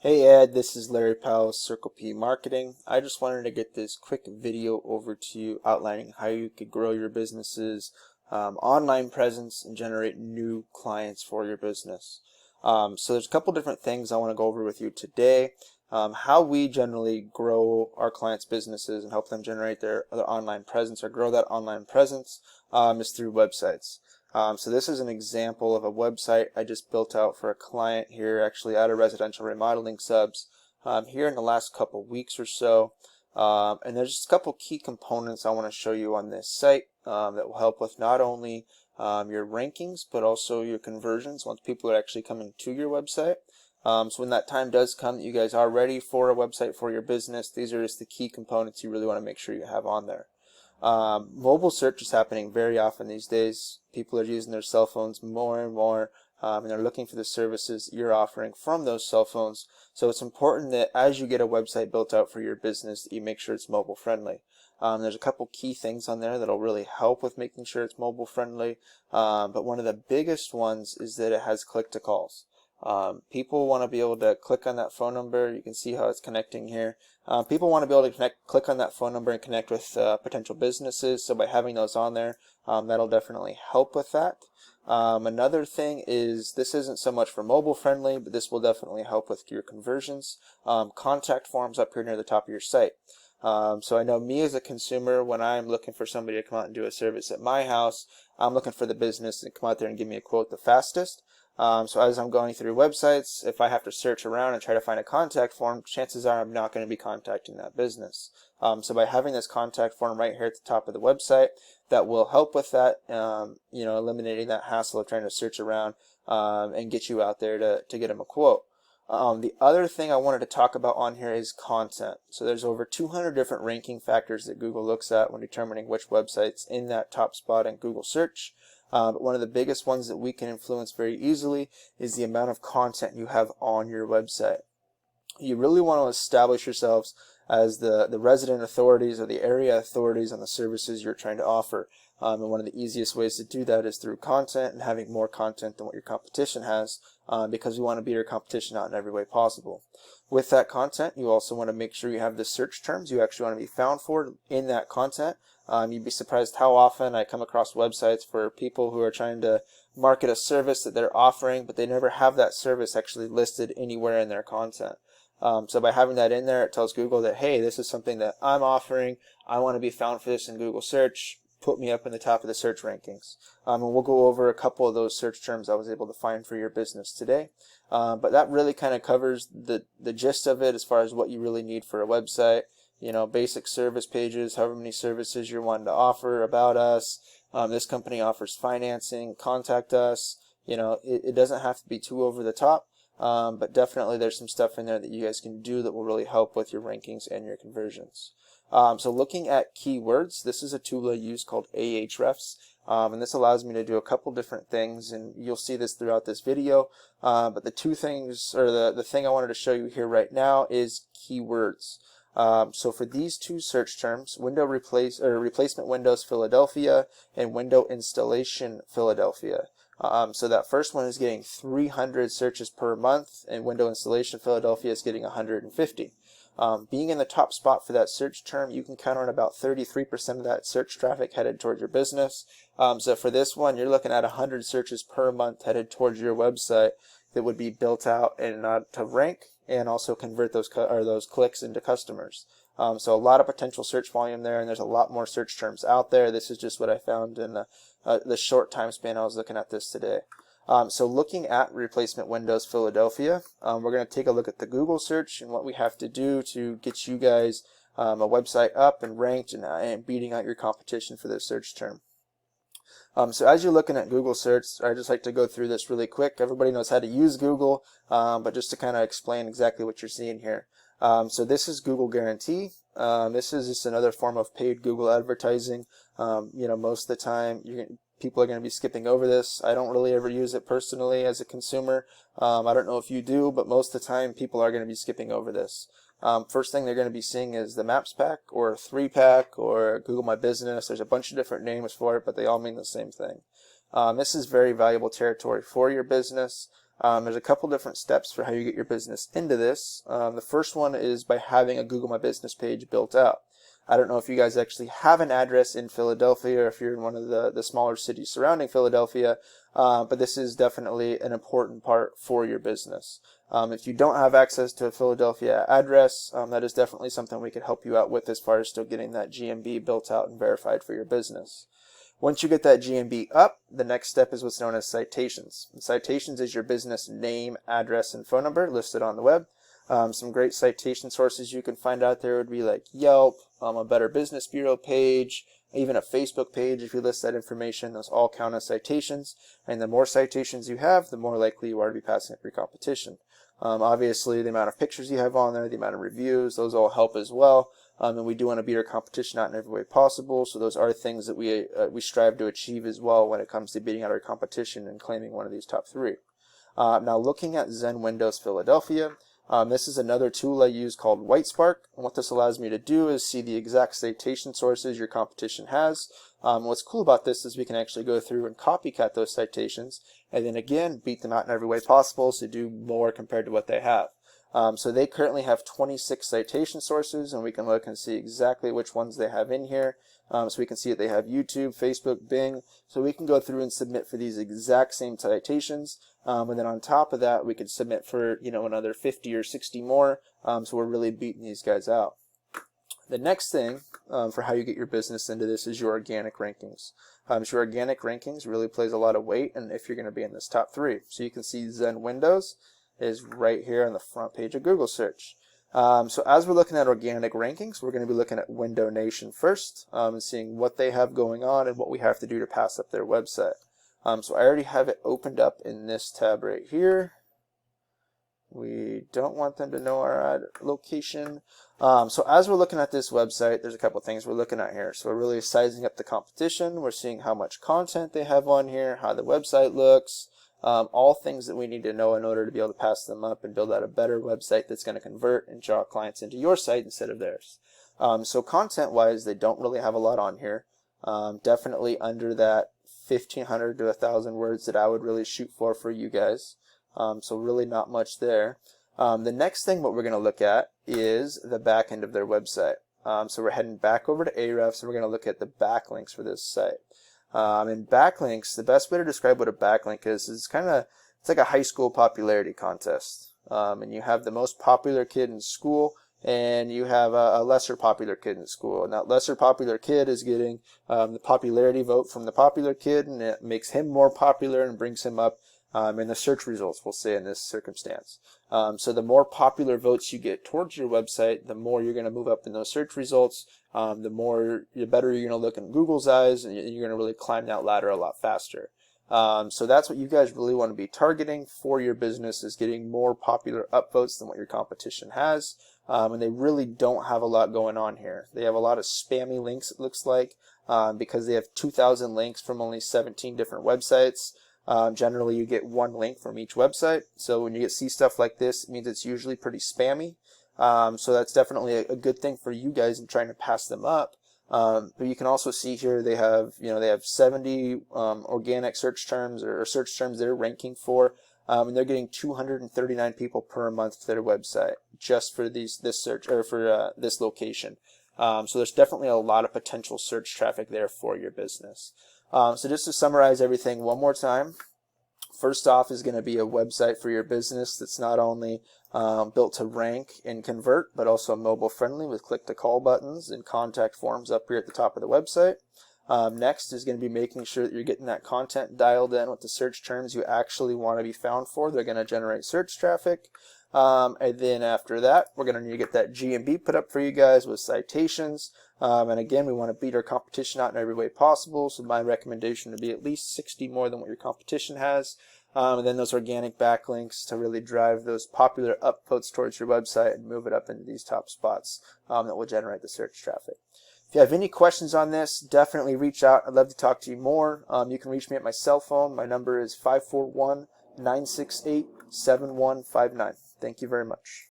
Hey Ed, this is Larry Powell, Circle P Marketing. I just wanted to get this quick video over to you outlining how you could grow your business's online presence and generate new clients for your business. So there's a couple different things I want to go over with you today. How we generally grow our clients' businesses and help them generate their online presence or grow that online presence is through websites. So this is an example of a website I just built out for a client here, actually out of residential remodeling subs here in the last couple weeks or so. And there's just a couple key components I want to show you on this site that will help with not only your rankings but also your conversions once people are actually coming to your website. So when that time does come that you guys are ready for a website for your business, these are just the key components you really want to make sure you have on there. Mobile search is happening very often these days. People are using their cell phones more and more, and they're looking for the services you're offering from those cell phones. So it's important that as you get a website built out for your business, that you make sure it's mobile friendly. There's a couple key things on there that'll really help with making sure it's mobile friendly, but one of the biggest ones is that it has click to calls. People want to be able to click on that phone number. You can see how it's connecting here. People want to be able to click on that phone number and connect with potential businesses. So by having those on there, that'll definitely help with that. Another thing is this isn't so much for mobile friendly, but this will definitely help with your conversions. Contact forms up here near the top of your site. So I know me as a consumer, when I'm looking for somebody to come out and do a service at my house, I'm looking for the business to come out there and give me a quote the fastest. So as I'm going through websites, if I have to search around and try to find a contact form, chances are I'm not going to be contacting that business. So by having this contact form right here at the top of the website, that will help with that, eliminating that hassle of trying to search around and get you out there to get them a quote. The other thing I wanted to talk about on here is content. So there's over 200 different ranking factors that Google looks at when determining which website's in that top spot in Google search. But one of the biggest ones that we can influence very easily is the amount of content you have on your website. You really want to establish yourselves as the resident authorities or the area authorities on the services you're trying to offer. And one of the easiest ways to do that is through content and having more content than what your competition has, because we want to beat our competition out in every way possible. With that content, you also want to make sure you have the search terms you actually want to be found for in that content. You'd be surprised how often I come across websites for people who are trying to market a service that they're offering, but they never have that service actually listed anywhere in their content. So by having that in there, it tells Google that, hey, this is something that I'm offering. I want to be found for this in Google search. Put me up in the top of the search rankings. And we'll go over a couple of those search terms I was able to find for your business today. But that really kind of covers the gist of it as far as what you really need for a website. You know, basic service pages, however many services you're wanting to offer, about us. This company offers financing, contact us. You know, it doesn't have to be too over the top. But definitely there's some stuff in there that you guys can do that will really help with your rankings and your conversions. So looking at keywords, this is a tool I use called Ahrefs, and this allows me to do a couple different things, and you'll see this throughout this video. But the two things, or the thing I wanted to show you here right now is keywords. So for these two search terms, replacement windows Philadelphia and window installation Philadelphia. So that first one is getting 300 searches per month, and window installation Philadelphia is getting 150. Being in the top spot for that search term, you can count on about 33% of that search traffic headed towards your business. So for this one, you're looking at 100 searches per month headed towards your website that would be built out and to rank and also convert those clicks into customers. So a lot of potential search volume there, and there's a lot more search terms out there. This is just what I found in the short time span I was looking at this today. So looking at replacement windows Philadelphia, we're going to take a look at the Google search and what we have to do to get you guys a website up and ranked and beating out your competition for this search term. So as you're looking at Google search, I just like to go through this really quick. Everybody knows how to use Google, but just to kind of explain exactly what you're seeing here. So this is Google Guarantee. This is just another form of paid Google advertising. Most of the time people are going to be skipping over this. I don't really ever use it personally as a consumer. I don't know if you do, but most of the time people are going to be skipping over this. First thing they're going to be seeing is the Maps Pack or 3-Pack or Google My Business. There's a bunch of different names for it, but they all mean the same thing. This is very valuable territory for your business. There's a couple different steps for how you get your business into this. The first one is by having a Google My Business page built out. I don't know if you guys actually have an address in Philadelphia or if you're in one of the smaller cities surrounding Philadelphia, but this is definitely an important part for your business. If you don't have access to a Philadelphia address, that is definitely something we can help you out with as far as still getting that GMB built out and verified for your business. Once you get that GMB up, the next step is what's known as citations. And citations is your business name, address, and phone number listed on the web. Some great citation sources you can find out there would be like Yelp, a Better Business Bureau page, even a Facebook page. If you list that information, those all count as citations. And the more citations you have, the more likely you are to be passing up your competition. Obviously, the amount of pictures you have on there, the amount of reviews, those all help as well. And we do want to beat our competition out in every way possible. So those are things that we strive to achieve as well when it comes to beating out our competition and claiming one of these top 3. Now, looking at Zen Windows Philadelphia, this is another tool I use called WhiteSpark. And what this allows me to do is see the exact citation sources your competition has. What's cool about this is we can actually go through and copycat those citations and then again beat them out in every way possible, so do more compared to what they have. So they currently have 26 citation sources, and we can look and see exactly which ones they have in here. So we can see that they have YouTube, Facebook, Bing. So we can go through and submit for these exact same citations. And then on top of that, we could submit for another 50 or 60 more. So we're really beating these guys out. The next thing for how you get your business into this is your organic rankings. So your organic rankings really plays a lot of weight, and if you're going to be in this top 3. So you can see Zen Windows is right here on the front page of Google search. So as we're looking at organic rankings, we're going to be looking at Window Nation first and seeing what they have going on and what we have to do to pass up their website. So I already have it opened up in this tab right here. We don't want them to know our location. So as we're looking at this website, there's a couple things we're looking at here. So we're really sizing up the competition. We're seeing how much content they have on here, how the website looks, all things that we need to know in order to be able to pass them up and build out a better website that's going to convert and draw clients into your site instead of theirs. So content-wise, they don't really have a lot on here. Definitely under that 1,500 to 1,000 words that I would really shoot for you guys. So really not much there. The next thing what we're going to look at is the back end of their website. So we're heading back over to Ahrefs, and we're going to look at the backlinks for this site. And backlinks, the best way to describe what a backlink is it's like a high school popularity contest. And you have the most popular kid in school, and you have a lesser popular kid in school. And that lesser popular kid is getting the popularity vote from the popular kid, and it makes him more popular and brings him up in the search results, we'll say, in this circumstance. So the more popular votes you get towards your website, the more you're going to move up in those search results, the better you're going to look in Google's eyes, and you're going to really climb that ladder a lot faster. So that's what you guys really want to be targeting for your business, is getting more popular upvotes than what your competition has. And they really don't have a lot going on here. They have a lot of spammy links, it looks like, because they have 2,000 links from only 17 different websites. Generally, you get one link from each website. So when you see stuff like this, it means it's usually pretty spammy. So that's definitely a good thing for you guys in trying to pass them up. But you can also see here they have 70 organic search terms or search terms they're ranking for, and they're getting 239 people per month to their website just for this search or for this location. So there's definitely a lot of potential search traffic there for your business. So just to summarize everything one more time, first off is going to be a website for your business that's not only built to rank and convert, but also mobile friendly with click to call buttons and contact forms up here at the top of the website. Next is going to be making sure that you're getting that content dialed in with the search terms you actually want to be found for. They're going to generate search traffic. And then after that, we're going to need to get that GMB put up for you guys with citations. And again, we want to beat our competition out in every way possible. So my recommendation would be at least 60 more than what your competition has. And then those organic backlinks to really drive those popular upvotes towards your website and move it up into these top spots that will generate the search traffic. If you have any questions on this, definitely reach out. I'd love to talk to you more. You can reach me at my cell phone. My number is 541-968-7159. Thank you very much.